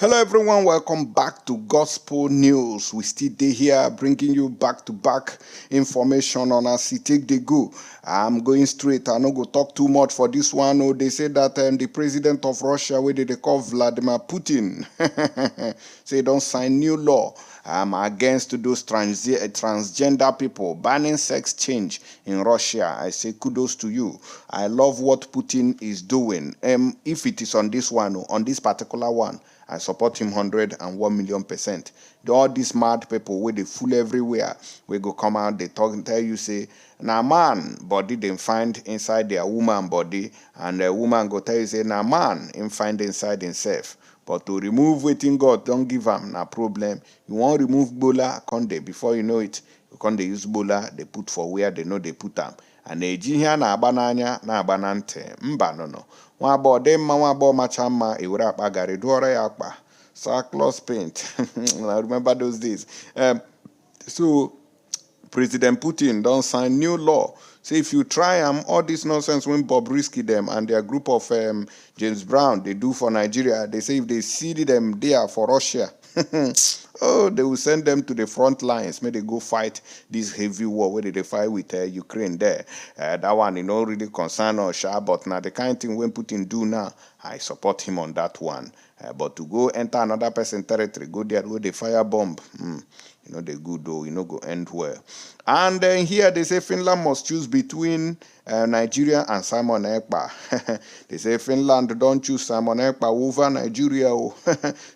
Hello everyone, welcome back to Gospel News. We still dey here bringing you back-to-back information on as e take dey go. I'm going straight, I no go talk too much for this one. Oh, they say that the president of Russia, wey they call Vladimir Putin, say don't sign new law against those transgender people, banning sex change in Russia. I say kudos to you. I love what Putin is doing. If it is on this one, on this particular one, I support him 101,000,000%. All these mad people where they fool everywhere, we go come out, they talk and tell you, say, now man body they find inside their woman body, and the woman go tell you, say, now man him find inside himself. But to remove waiting God, don't give him no problem. You want to remove bola, conde, before you know it, you can't use bola, they put for where they know they put them. And they jihia na abananya na abanante. Mba no. Nwa abo de mma nwa abo macha mma ewere akpa gari duore ya akpa. Sackcloth paint. I remember those days. So President Putin don't sign new law. Say if you try all this nonsense when Bobrisky them and their group of James Brown they do for Nigeria, they say if they see them there for Russia, oh, they will send them to the front lines. May they go fight this heavy war where they fight with Ukraine there. That one, really concern or sure, but now the kind of thing when Putin do now, I support him on that one. But to go enter another person territory, go there where they fire bomb, they good though, go end well. And then here they say Finland must choose between Nigeria and Simon Ekpa. They say Finland don't choose Simon Ekpa over Nigeria.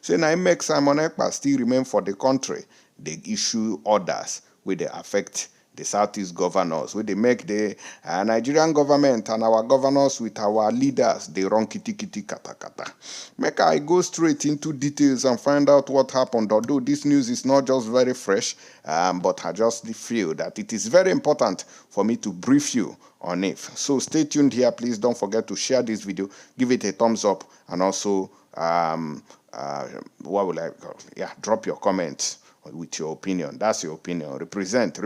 Say now make Simon Ekpa still remain for the country. They issue orders where they affect the Southeast governors, where they make the Nigerian government and our governors with our leaders, they run kitty kata kata. Make I go straight into details and find out what happened. Although this news is not just very fresh, but I just feel that it is very important for me to brief you on it. So stay tuned here. Please don't forget to share this video, give it a thumbs up, and also drop your comments with your opinion. That's your opinion. Represent.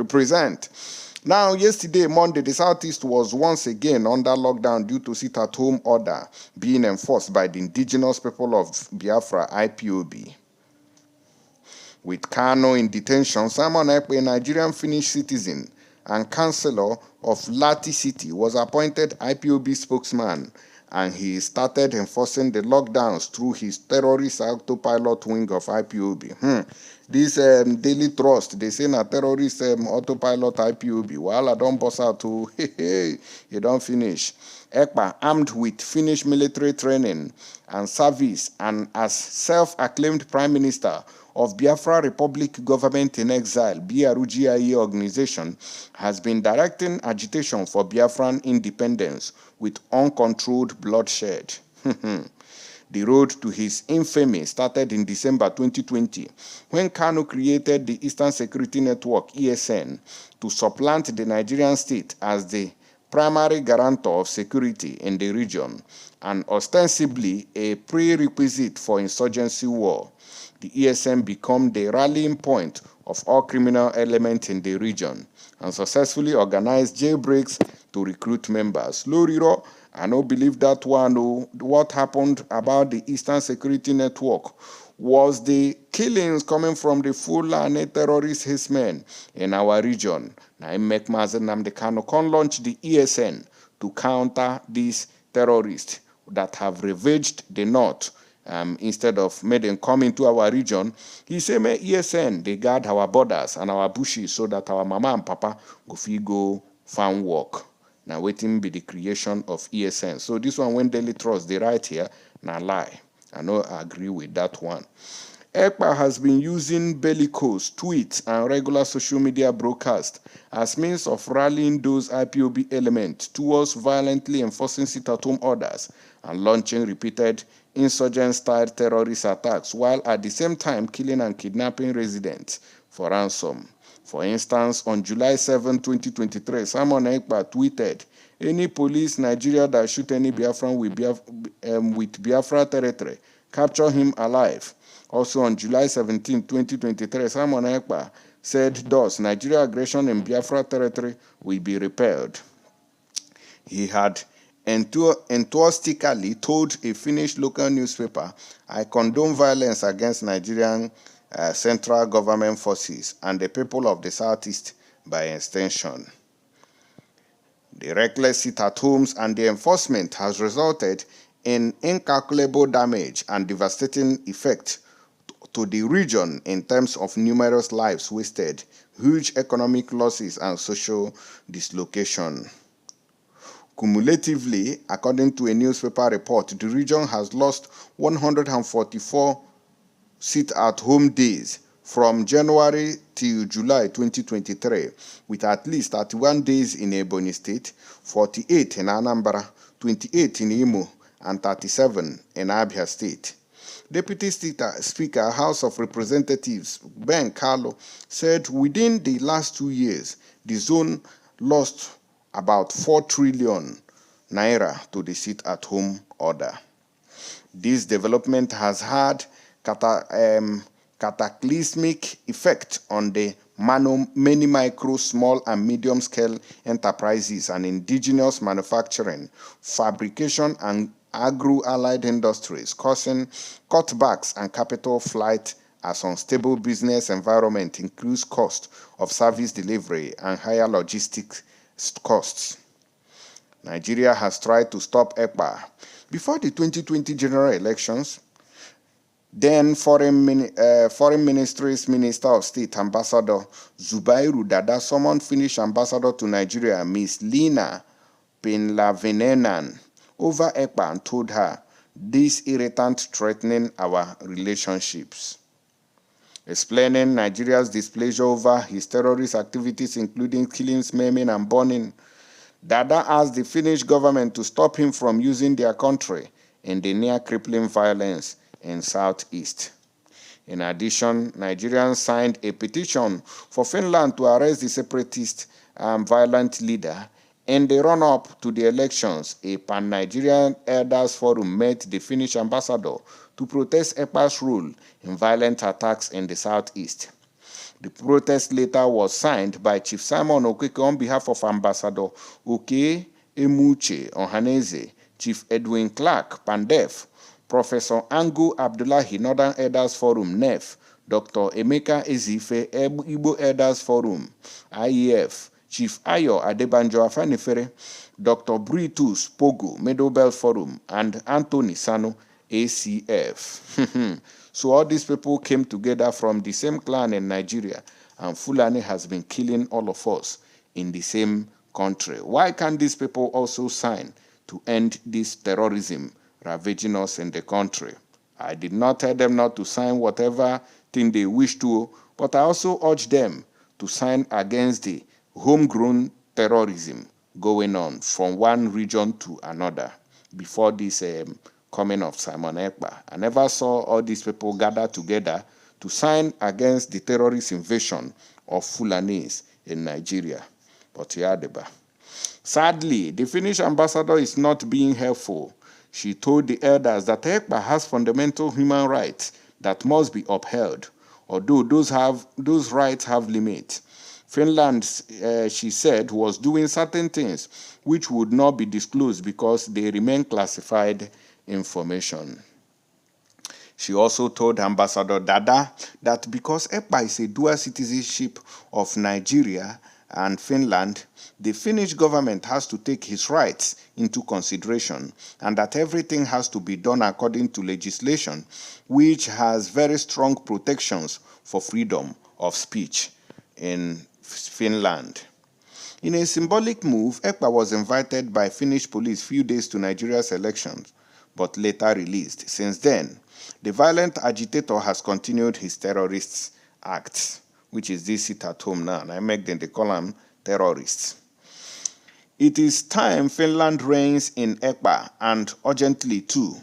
Now, yesterday, Monday, the Southeast was once again under lockdown due to sit-at-home order being enforced by the indigenous people of Biafra, IPOB. With Kano in detention, Simon Ekpa, a Nigerian Finnish citizen and councillor of Lati City, was appointed IPOB spokesman, and he started enforcing the lockdowns through his terrorist autopilot wing of IPOB. This Daily Trust, they say na terrorist autopilot IPOB. Well, I don't boss out to, you don't finish. Ekpa, armed with Finnish military training and service, and as self-acclaimed Prime Minister of Biafra Republic Government in Exile, BRUGIE organization, has been directing agitation for Biafran independence with uncontrolled bloodshed. The road to his infamy started in December 2020, when Kano created the Eastern Security Network, ESN, to supplant the Nigerian state as the primary guarantor of security in the region, and ostensibly a prerequisite for insurgency war. The ESN became the rallying point of all criminal elements in the region and successfully organized jailbreaks to recruit members. Loriro, I don't believe that one. What happened about the Eastern Security Network was the killings coming from the Fulani terrorist hitmen in our region. Now, Mek Mazen Nnamdi Kanu can launch the ESN to counter these terrorists that have ravaged the north. Instead of making them come into our region, he said, "May ESN, they guard our borders and our bushes so that our mama and papa go farm work." Now, waiting be the creation of ESN. So this one, when Daily Trust, they write here, now lie. I know I agree with that one. Ekpa has been using bellicose tweets and regular social media broadcasts as means of rallying those IPOB elements towards violently enforcing sit-at-home orders and launching repeated insurgent-style terrorist attacks, while at the same time killing and kidnapping residents for ransom. For instance, on July 7, 2023, Simon Ekpa tweeted, "Any police Nigeria that shoot any Biafran with Biafra territory, capture him alive." Also on July 17, 2023, Simon Ekpa said, "Thus, Nigeria aggression in Biafra territory will be repelled." He had enthusiastically told a Finnish local newspaper, "I condone violence against Nigerian central government forces and the people of the Southeast by extension." The reckless sit-at-homes and the enforcement has resulted in incalculable damage and devastating effect to the region in terms of numerous lives wasted, huge economic losses, and social dislocation. Cumulatively, according to a newspaper report, the region has lost 144 sit-at-home days from January till July 2023, with at least 31 days in Ebonyi State, 48 in Anambra, 28 in Imo, and 37 in Abia State. Deputy Speaker, House of Representatives Ben Carlo, said within the last 2 years, the zone lost about 4 trillion naira to the sit-at-home order. This development has had cataclysmic effect on the many micro, small, and medium-scale enterprises and indigenous manufacturing, fabrication, and agro-allied industries, causing cutbacks and capital flight as unstable business environment increase cost of service delivery and higher logistics costs. Nigeria has tried to stop Ekpa. Before the 2020 general elections, then Foreign Ministry's Minister of State, Ambassador Zubairu Dada, summoned Finnish ambassador to Nigeria, Ms. Lina Pinlavenenan, over Ekpa and told her this irritant threatening our relationships. Explaining Nigeria's displeasure over his terrorist activities, including killings, maiming, and burning, Dada asked the Finnish government to stop him from using their country in the near-crippling violence in Southeast. In addition, Nigerians signed a petition for Finland to arrest the separatist violent leader. In the run-up to the elections, a pan-Nigerian elders forum met the Finnish ambassador to protest Ekpa's role in violent attacks in the Southeast. The protest letter was signed by Chief Simon Ekpa on behalf of Ambassador Oke Emuche Ohaneze, Chief Edwin Clark, PANDEF, Professor Angu Abdullahi, Northern Elders Forum, NEF, Dr. Emeka Ezife, Igbo Elders Forum, IEF, Chief Ayo Adebanjo Afanifere, Dr. Britus Pogo, Middle Belt Forum, and Anthony Sano, ACF. So all these people came together from the same clan in Nigeria, and Fulani has been killing all of us in the same country. Why can't these people also sign to end this terrorism ravaging us in the country? I did not tell them not to sign whatever thing they wish to, but I also urge them to sign against the homegrown terrorism going on from one region to another before this coming of Simon Ekpa. I never saw all these people gather together to sign against the terrorist invasion of Fulanese in Nigeria. But Yadeba. Sadly, the Finnish ambassador is not being helpful. She told the elders that Ekpa has fundamental human rights that must be upheld, although those rights have limits. Finland, she said, was doing certain things which would not be disclosed because they remain classified information. She also told Ambassador Dada that because Ekpa is a dual citizenship of Nigeria and Finland, the Finnish government has to take his rights into consideration and that everything has to be done according to legislation, which has very strong protections for freedom of speech in Finland. In a symbolic move, Ekpa was invited by Finnish police few days to Nigeria's elections, but later released. Since then, the violent agitator has continued his terrorist acts, which is this sit at home now, and I make them, they call them terrorists. It is time Finland reins in Ekpa, and urgently too,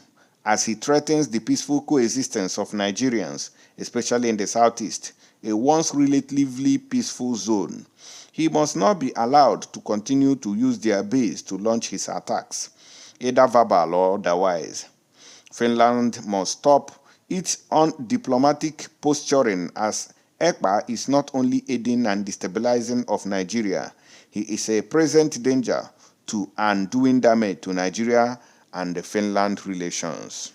as he threatens the peaceful coexistence of Nigerians, especially in the Southeast, a once relatively peaceful zone. He must not be allowed to continue to use their base to launch his attacks, either verbal or otherwise. Finland must stop its undiplomatic posturing, as Ekpa is not only aiding and destabilizing of Nigeria, he is a present danger and doing damage to Nigeria and the Finland relations.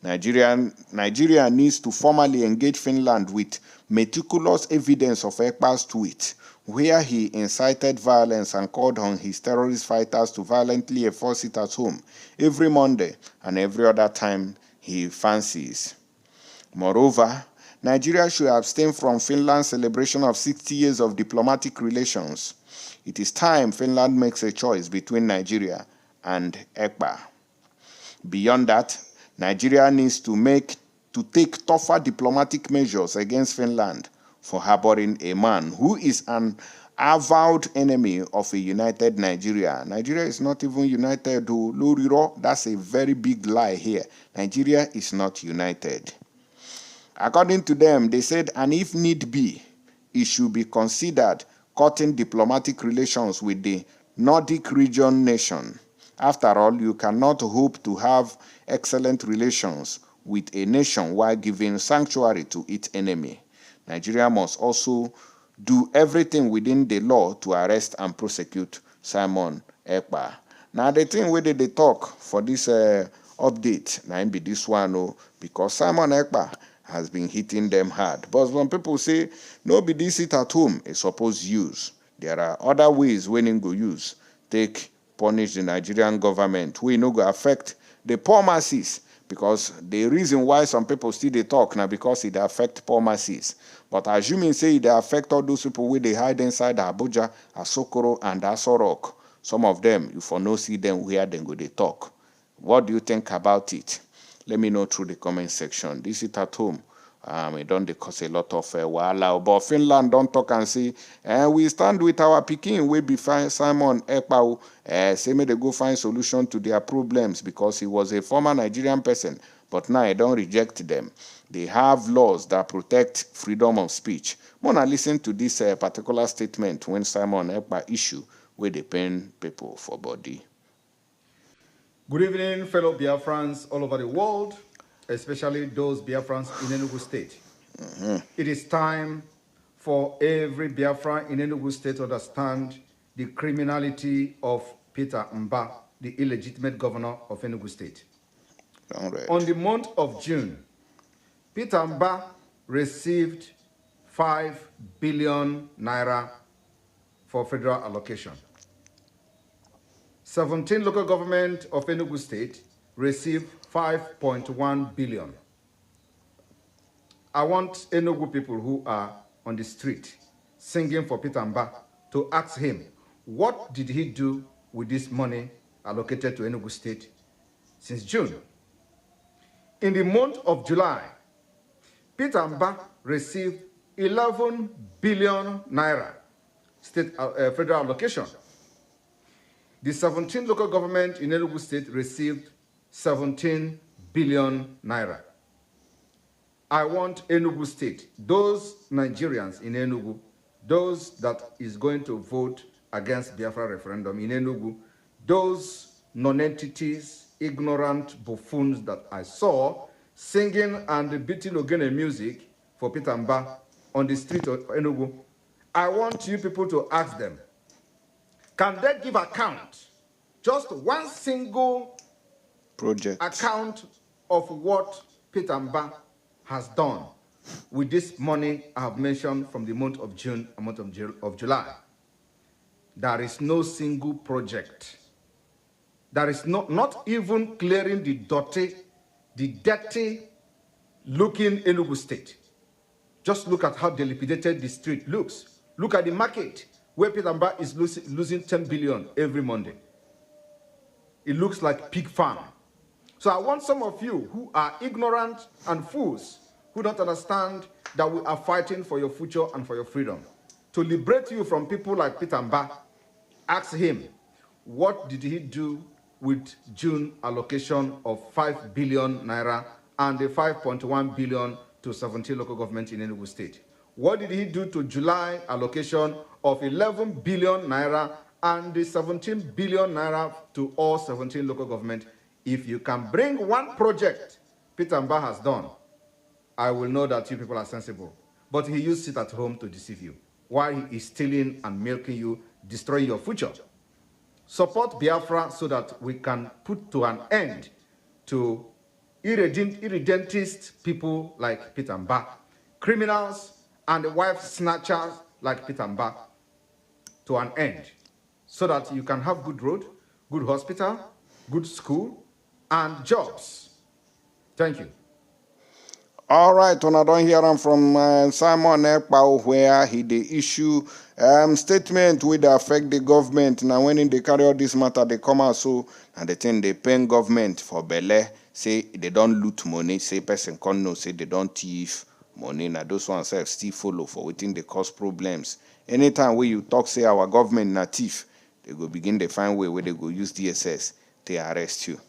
Nigeria needs to formally engage Finland with meticulous evidence of Ekpa's tweet, where he incited violence and called on his terrorist fighters to violently enforce it at home every Monday and every other time he fancies. Moreover, Nigeria should abstain from Finland's celebration of 60 years of diplomatic relations. It is time Finland makes a choice between Nigeria and Ekpa. Beyond that, Nigeria needs to take tougher diplomatic measures against Finland for harboring a man who is an avowed enemy of a united Nigeria. Nigeria is not even united. Loriro, that's a very big lie here. Nigeria is not united. According to them, they said, and if need be, it should be considered cutting diplomatic relations with the Nordic region nation. After all, you cannot hope to have excellent relations with a nation while giving sanctuary to its enemy. Nigeria must also do everything within the law to arrest and prosecute Simon Ekpa. Now, the thing where they talk for this update, now be this one, because Simon Ekpa has been hitting them hard. But when people say, no, be this it at home, it's supposed use. There are other ways when it go use. Take punish the Nigerian government. We no go affect the poor masses, because the reason why some people still they talk now because it affect poor masses. But assuming say it affect all those people where they hide inside Abuja, Asokoro, and Asorok. Some of them, you for no see them where they go they talk. What do you think about it? Let me know through the comment section. This is at home. It don't cause a lot of wahala. But Finland don't talk and say, we stand with our Peking. We be Simon Ekpa. Say may they go find solution to their problems, because he was a former Nigerian person. But now I don't reject them. They have laws that protect freedom of speech. Mona listen to this particular statement when Simon Ekpa issue where they pain people for body. Good evening, fellow Biafrans all over the world, especially those Biafrans in Enugu State. It is time for every Biafran in Enugu State to understand the criminality of Peter Mba, the illegitimate governor of Enugu State. On the month of June, Peter Mba received 5 billion naira for federal allocation. 17 local government of Enugu State received 5.1 billion. I want Enugu people who are on the street singing for Peter Mba to ask him, what did he do with this money allocated to Enugu State since June? In the month of July, Peter Mba received 11 billion naira state federal allocation. The 17 local government in Enugu State received 17 billion naira. I want Enugu State, those Nigerians in Enugu, those that is going to vote against Biafra referendum in Enugu, those non-entities, ignorant buffoons that I saw singing and beating Ogene music for Peter Mba on the street of Enugu, I want you people to ask them, can they give account, just one single project account of what Peter Mba has done with this money I have mentioned from the month of June and month of July? There is no single project. There is not even clearing the dirty looking Enugu State. Just look at how dilapidated the street looks. Look at the market, where Peter Mba is losing 10 billion every Monday. It looks like pig farm. So I want some of you who are ignorant and fools, who don't understand that we are fighting for your future and for your freedom, to liberate you from people like Peter Mba. Ask him, what did he do with June allocation of 5 billion naira and the 5.1 billion to 17 local governments in Enugu State? What did he do to July allocation of 11 billion naira and the 17 billion naira to all 17 local governments? If you can bring one project Peter Mba has done, I will know that you people are sensible. But he used to sit at home to deceive you, while he is stealing and milking you, destroying your future. support Biafra so that we can put to an end to irredentist people like Peter Mba, criminals and wife snatchers like Peter Mba, to an end, so that you can have good road, good hospital, good school, and jobs. Thank you. All right, when I don't hear from Simon Ekpa, where he dey issue statement wey dey affect the government. Now when they carry out this matter, they come out so and they think they pay government for belle, say they don't loot money, say person can know, say they don't thief money. Now those ones self still follow for within they cause problems. Anytime where you talk say our government na thief, they go begin to find way where they go use DSS to arrest you.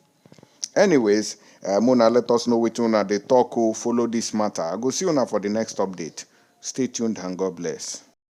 Anyways, Mona, let us know which one they talk or follow this matter. I go see you now for the next update. Stay tuned and God bless.